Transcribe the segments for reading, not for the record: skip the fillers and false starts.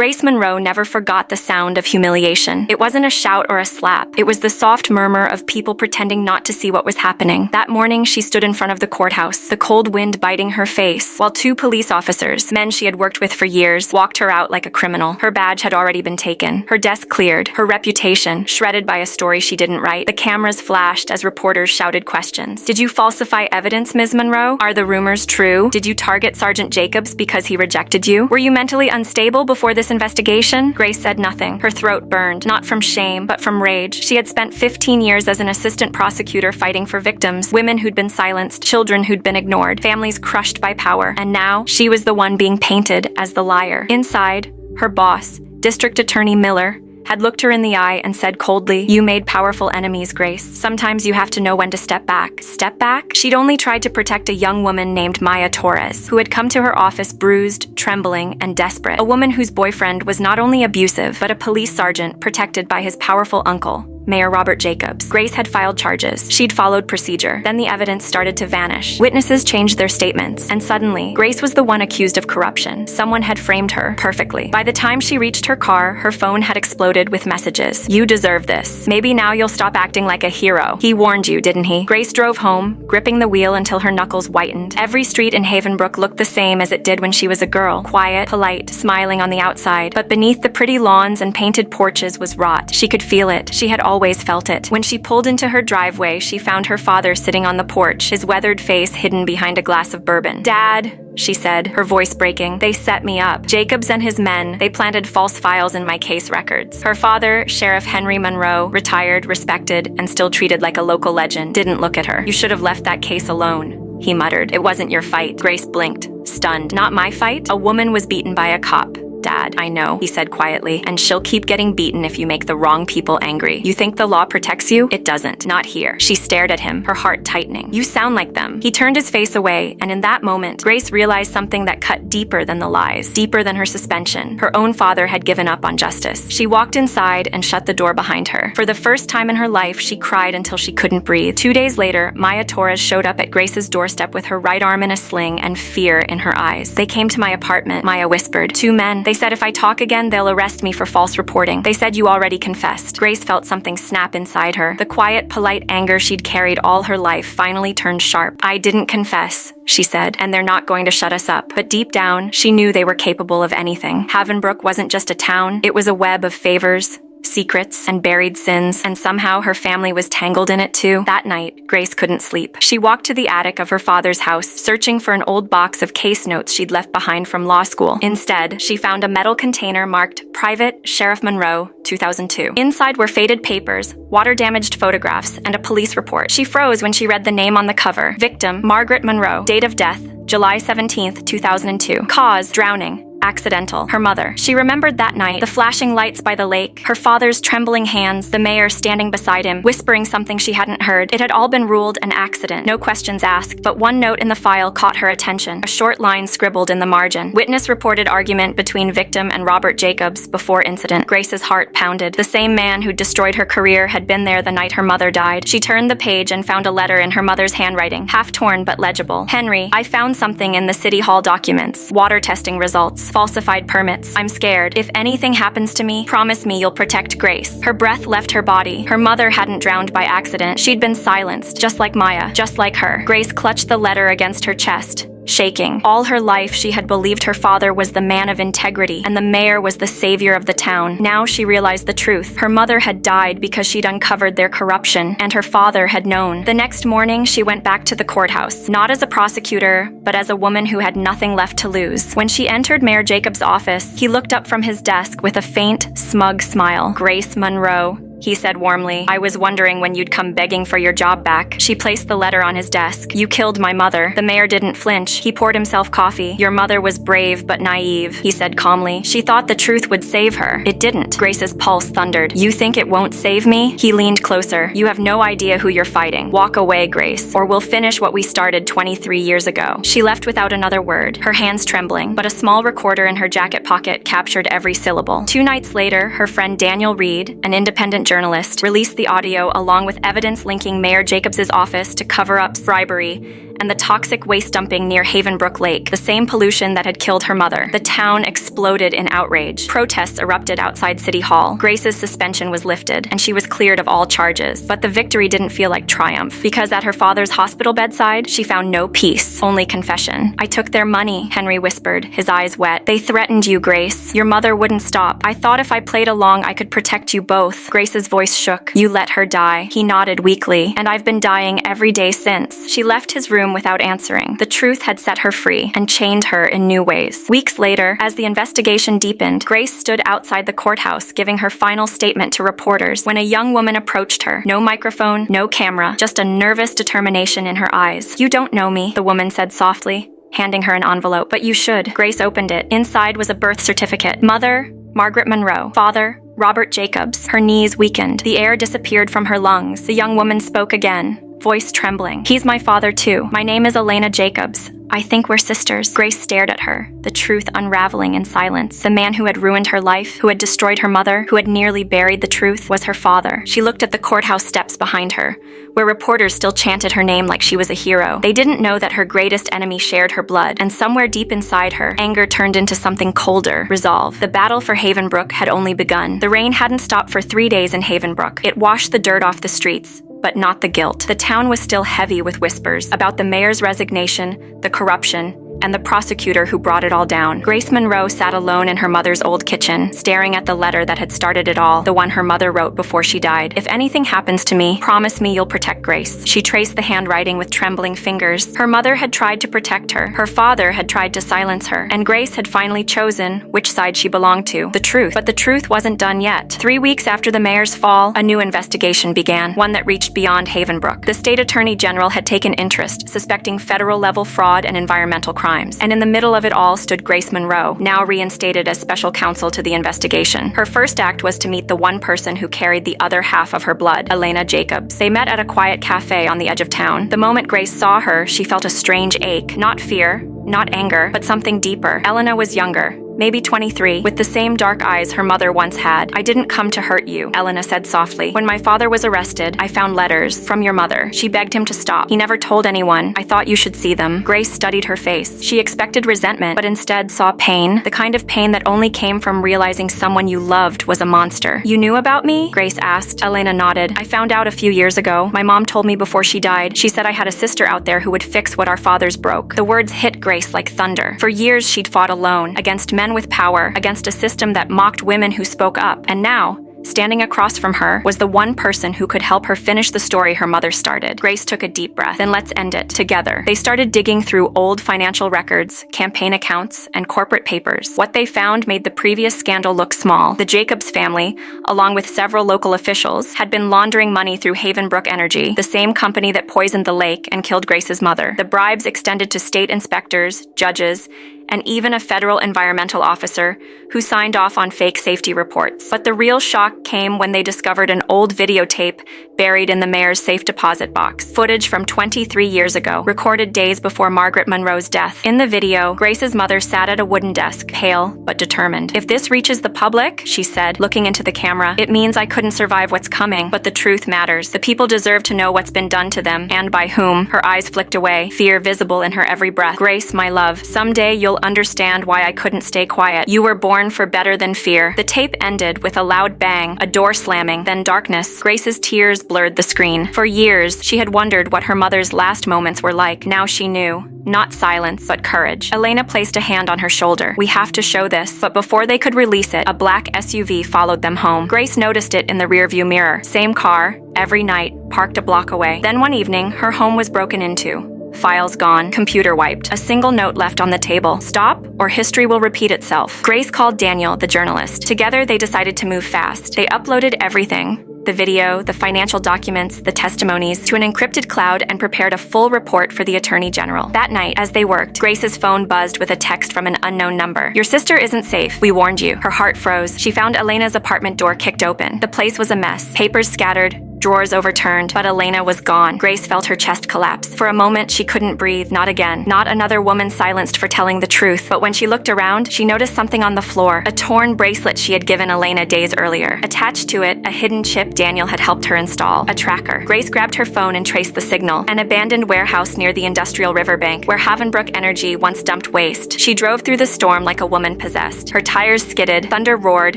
Grace Monroe never forgot the sound of humiliation. It wasn't a shout or a slap. It was the soft murmur of people pretending not to see what was happening. That morning, she stood in front of the courthouse, the cold wind biting her face, while two police officers, men she had worked with for years, walked her out like a criminal. Her badge had already been taken, her desk cleared, her reputation shredded by a story she didn't write. The cameras flashed as reporters shouted questions. Did you falsify evidence, Ms. Monroe? Are the rumors true? Did you target Sergeant Jacobs because he rejected you? Were you mentally unstable before this investigation? Grace said nothing. Her throat burned, not from shame, but from rage. She had spent 15 years as an assistant prosecutor fighting for victims, women who'd been silenced, children who'd been ignored, families crushed by power, and now she was the one being painted as the liar. Inside, her boss, District Attorney Miller, had looked her in the eye and said coldly, "You made powerful enemies, Grace. Sometimes you have to know when to step back." Step back? She'd only tried to protect a young woman named Maya Torres, who had come to her office bruised, trembling, and desperate. A woman whose boyfriend was not only abusive, but a police sergeant protected by his powerful uncle, Mayor Robert Jacobs. Grace had filed charges. She'd followed procedure. Then the evidence started to vanish. Witnesses changed their statements, and suddenly, Grace was the one accused of corruption. Someone had framed her perfectly. By the time she reached her car, her phone had exploded with messages. "You deserve this. Maybe now you'll stop acting like a hero. He warned you, didn't he?" Grace drove home, gripping the wheel until her knuckles whitened. Every street in Havenbrook looked the same as it did when she was a girl. Quiet, polite, smiling on the outside. But beneath the pretty lawns and painted porches was rot. She could feel it. She had always felt it. When she pulled into her driveway, she found her father sitting on the porch, his weathered face hidden behind a glass of bourbon. "Dad," she said, her voice breaking, "they set me up. Jacobs and his men, they planted false files in my case records." Her father, Sheriff Henry Monroe, retired, respected, and still treated like a local legend, didn't look at her. "You should have left that case alone," he muttered. "It wasn't your fight." Grace blinked, stunned. "Not my fight? A woman was beaten by a cop." "Dad, I know," he said quietly, "and she'll keep getting beaten if you make the wrong people angry. You think the law protects you? It doesn't. Not here." She stared at him, her heart tightening. "You sound like them." He turned his face away, and in that moment, Grace realized something that cut deeper than the lies, deeper than her suspension. Her own father had given up on justice. She walked inside and shut the door behind her. For the first time in her life, she cried until she couldn't breathe. 2 days later, Maya Torres showed up at Grace's doorstep with her right arm in a sling and fear in her eyes. "They came to my apartment," Maya whispered. "Two men. They said if I talk again, they'll arrest me for false reporting. They said you already confessed." Grace felt something snap inside her. The quiet, polite anger she'd carried all her life finally turned sharp. "I didn't confess," she said, "and they're not going to shut us up." But deep down, she knew they were capable of anything. Havenbrook wasn't just a town. It was a web of favors, secrets, and buried sins, and somehow her family was tangled in it too. That night, Grace couldn't sleep. She walked to the attic of her father's house, searching for an old box of case notes she'd left behind from law school. Instead, she found a metal container marked Private Sheriff Monroe, 2002. Inside were faded papers, water-damaged photographs, and a police report. She froze when she read the name on the cover. Victim, Margaret Monroe. Date of death, July 17th, 2002. Cause, drowning. Accidental. Her mother. She remembered that night, the flashing lights by the lake, her father's trembling hands, the mayor standing beside him, whispering something she hadn't heard. It had all been ruled an accident, no questions asked, but one note in the file caught her attention, a short line scribbled in the margin. Witness reported argument between victim and Robert Jacobs before incident. Grace's heart pounded. The same man who destroyed her career had been there the night her mother died. She turned the page and found a letter in her mother's handwriting, half torn but legible. "Henry, I found something in the City Hall documents. Water testing results. Falsified permits. I'm scared. If anything happens to me, promise me you'll protect Grace." Her breath left her body. Her mother hadn't drowned by accident. She'd been silenced, just like Maya, just like her. Grace clutched the letter against her chest, shaking. All her life, she had believed her father was the man of integrity, and the mayor was the savior of the town. Now she realized the truth. Her mother had died because she'd uncovered their corruption, and her father had known. The next morning, she went back to the courthouse, not as a prosecutor, but as a woman who had nothing left to lose. When she entered Mayor Jacobs' office, he looked up from his desk with a faint, smug smile. "Grace Monroe," he said warmly. "I was wondering when you'd come begging for your job back." She placed the letter on his desk. "You killed my mother." The mayor didn't flinch. He poured himself coffee. "Your mother was brave but naive," he said calmly. "She thought the truth would save her. It didn't." Grace's pulse thundered. "You think it won't save me?" He leaned closer. "You have no idea who you're fighting. Walk away, Grace, or we'll finish what we started 23 years ago." She left without another word, her hands trembling, but a small recorder in her jacket pocket captured every syllable. 2 nights later, her friend Daniel Reed, an independent journalist, released the audio along with evidence linking Mayor Jacobs' office to cover-ups, bribery, and the toxic waste dumping near Havenbrook Lake, the same pollution that had killed her mother. The town exploded in outrage. Protests erupted outside City Hall. Grace's suspension was lifted, and she was cleared of all charges. But the victory didn't feel like triumph, because at her father's hospital bedside, she found no peace, only confession. "I took their money," Henry whispered, his eyes wet. "They threatened you, Grace. Your mother wouldn't stop. I thought if I played along, I could protect you both." Grace's voice shook. "You let her die." He nodded weakly. "And I've been dying every day since." She left his room without answering. The truth had set her free and chained her in new ways. Weeks later, as the investigation deepened, Grace stood outside the courthouse giving her final statement to reporters when a young woman approached her. No microphone, no camera, just a nervous determination in her eyes. "You don't know me," the woman said softly, handing her an envelope. "But you should." Grace opened it. Inside was a birth certificate. Mother, Margaret Monroe. Father, Robert Jacobs. Her knees weakened. The air disappeared from her lungs. The young woman spoke again, voice trembling. "He's my father too. My name is Elena Jacobs. I think we're sisters." Grace stared at her, the truth unraveling in silence. The man who had ruined her life, who had destroyed her mother, who had nearly buried the truth, was her father. She looked at the courthouse steps behind her, where reporters still chanted her name like she was a hero. They didn't know that her greatest enemy shared her blood, and somewhere deep inside her, anger turned into something colder, resolve. The battle for Havenbrook had only begun. The rain hadn't stopped for 3 days in Havenbrook. It washed the dirt off the streets, but not the guilt. The town was still heavy with whispers about the mayor's resignation, the corruption, and the prosecutor who brought it all down. Grace Monroe sat alone in her mother's old kitchen, staring at the letter that had started it all, the one her mother wrote before she died. "If anything happens to me, promise me you'll protect Grace." She traced the handwriting with trembling fingers. Her mother had tried to protect her. Her father had tried to silence her. And Grace had finally chosen which side she belonged to, the truth. But the truth wasn't done yet. 3 weeks after the mayor's fall, a new investigation began, one that reached beyond Havenbrook. The state attorney general had taken interest, suspecting federal-level fraud and environmental crimes. And in the middle of it all stood Grace Monroe, now reinstated as special counsel to the investigation. Her first act was to meet the one person who carried the other half of her blood, Elena Jacobs. They met at a quiet cafe on the edge of town. The moment Grace saw her, she felt a strange ache, not fear, not anger, but something deeper. Elena was younger, maybe 23, with the same dark eyes her mother once had. "I didn't come to hurt you," Elena said softly. "When my father was arrested, I found letters from your mother." She begged him to stop. "He never told anyone. I thought you should see them." Grace studied her face. She expected resentment, but instead saw pain, the kind of pain that only came from realizing someone you loved was a monster. "You knew about me?" Grace asked. Elena nodded. "I found out a few years ago. My mom told me before she died. She said I had a sister out there who would fix what our fathers broke." The words hit Grace like thunder. For years she'd fought alone, against men with power, against a system that mocked women who spoke up. And now, standing across from her, was the one person who could help her finish the story her mother started. Grace took a deep breath. "Then let's end it, together." They started digging through old financial records, campaign accounts, and corporate papers. What they found made the previous scandal look small. The Jacobs family, along with several local officials, had been laundering money through Havenbrook Energy, the same company that poisoned the lake and killed Grace's mother. The bribes extended to state inspectors, judges, and even a federal environmental officer who signed off on fake safety reports. But the real shock came when they discovered an old videotape buried in the mayor's safe deposit box. Footage from 23 years ago, recorded days before Margaret Monroe's death. In the video, Grace's mother sat at a wooden desk, pale but determined. "If this reaches the public," she said, looking into the camera, "it means I couldn't survive what's coming. But the truth matters. The people deserve to know what's been done to them, and by whom." Her eyes flicked away, fear visible in her every breath. "Grace, my love, someday you'll understand why I couldn't stay quiet. You were born for better than fear." The tape ended with a loud bang, a door slamming, then darkness. Grace's tears blurred the screen. For years, she had wondered what her mother's last moments were like. Now she knew. Not silence, but courage. Elena placed a hand on her shoulder. "We have to show this." But before they could release it, a black SUV followed them home. Grace noticed it in the rearview mirror. Same car, every night, parked a block away. Then one evening, her home was broken into. Files gone, computer wiped, a single note left on the table. "Stop, or history will repeat itself." Grace called Daniel, the journalist. Together, they decided to move fast. They uploaded everything, the video, the financial documents, the testimonies, to an encrypted cloud and prepared a full report for the Attorney General. That night, as they worked, Grace's phone buzzed with a text from an unknown number. "Your sister isn't safe. We warned you." Her heart froze. She found Elena's apartment door kicked open. The place was a mess. Papers scattered, drawers overturned, but Elena was gone. Grace felt her chest collapse. For a moment, she couldn't breathe. Not again. Not another woman silenced for telling the truth. But when she looked around, she noticed something on the floor, a torn bracelet she had given Elena days earlier. Attached to it, a hidden chip Daniel had helped her install, a tracker. Grace grabbed her phone and traced the signal. An abandoned warehouse near the industrial riverbank, where Havenbrook Energy once dumped waste. She drove through the storm like a woman possessed. Her tires skidded, thunder roared,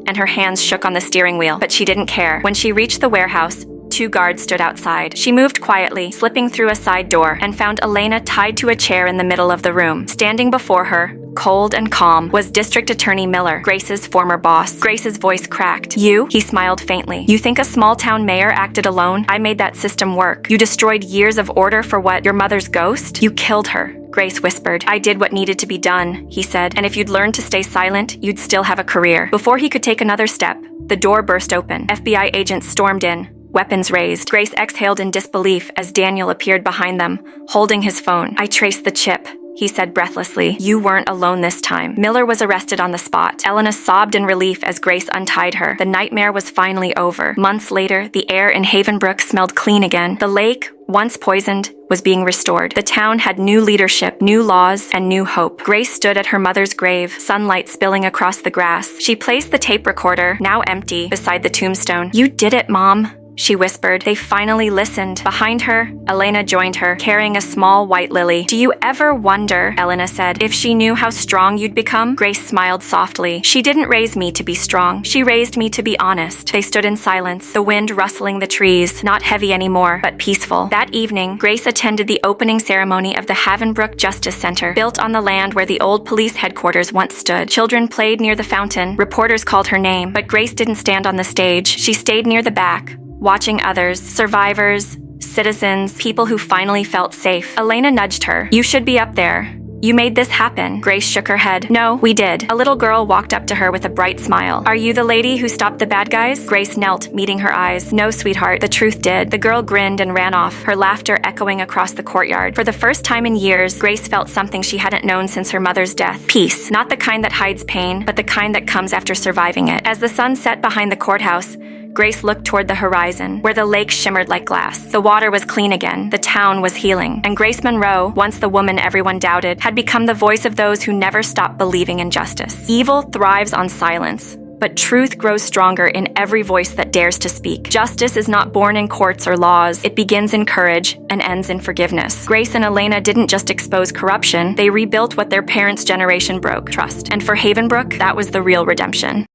and her hands shook on the steering wheel. But she didn't care. When she reached the warehouse, 2 guards stood outside. She moved quietly, slipping through a side door, and found Elena tied to a chair in the middle of the room. Standing before her, cold and calm, was District Attorney Miller, Grace's former boss. Grace's voice cracked. "You?" He smiled faintly. "You think a small-town mayor acted alone? I made that system work. You destroyed years of order for what? Your mother's ghost? You killed her." Grace whispered. "I did what needed to be done," he said, "and if you'd learned to stay silent, you'd still have a career." Before he could take another step, the door burst open. FBI agents stormed in, weapons raised. Grace exhaled in disbelief as Daniel appeared behind them, holding his phone. "I traced the chip," he said breathlessly. "You weren't alone this time." Miller was arrested on the spot. Elena sobbed in relief as Grace untied her. The nightmare was finally over. Months later, the air in Havenbrook smelled clean again. The lake, once poisoned, was being restored. The town had new leadership, new laws, and new hope. Grace stood at her mother's grave, sunlight spilling across the grass. She placed the tape recorder, now empty, beside the tombstone. "You did it, Mom," she whispered. They finally listened. Behind her, Elena joined her, carrying a small white lily. "Do you ever wonder," Elena said, "if she knew how strong you'd become?" Grace smiled softly. "She didn't raise me to be strong. She raised me to be honest." They stood in silence, the wind rustling the trees, not heavy anymore, but peaceful. That evening, Grace attended the opening ceremony of the Havenbrook Justice Center, built on the land where the old police headquarters once stood. Children played near the fountain. Reporters called her name, but Grace didn't stand on the stage. She stayed near the back, watching others, survivors, citizens, people who finally felt safe. Elena nudged her. "You should be up there. You made this happen." Grace shook her head. "No, we did." A little girl walked up to her with a bright smile. "Are you the lady who stopped the bad guys?" Grace knelt, meeting her eyes. "No, sweetheart, the truth did." The girl grinned and ran off, her laughter echoing across the courtyard. For the first time in years, Grace felt something she hadn't known since her mother's death. Peace. Not the kind that hides pain, but the kind that comes after surviving it. As the sun set behind the courthouse, Grace looked toward the horizon, where the lake shimmered like glass. The water was clean again, the town was healing, and Grace Monroe, once the woman everyone doubted, had become the voice of those who never stopped believing in justice. Evil thrives on silence, but truth grows stronger in every voice that dares to speak. Justice is not born in courts or laws. It begins in courage and ends in forgiveness. Grace and Elena didn't just expose corruption, they rebuilt what their parents' generation broke: trust. And for Havenbrook, that was the real redemption.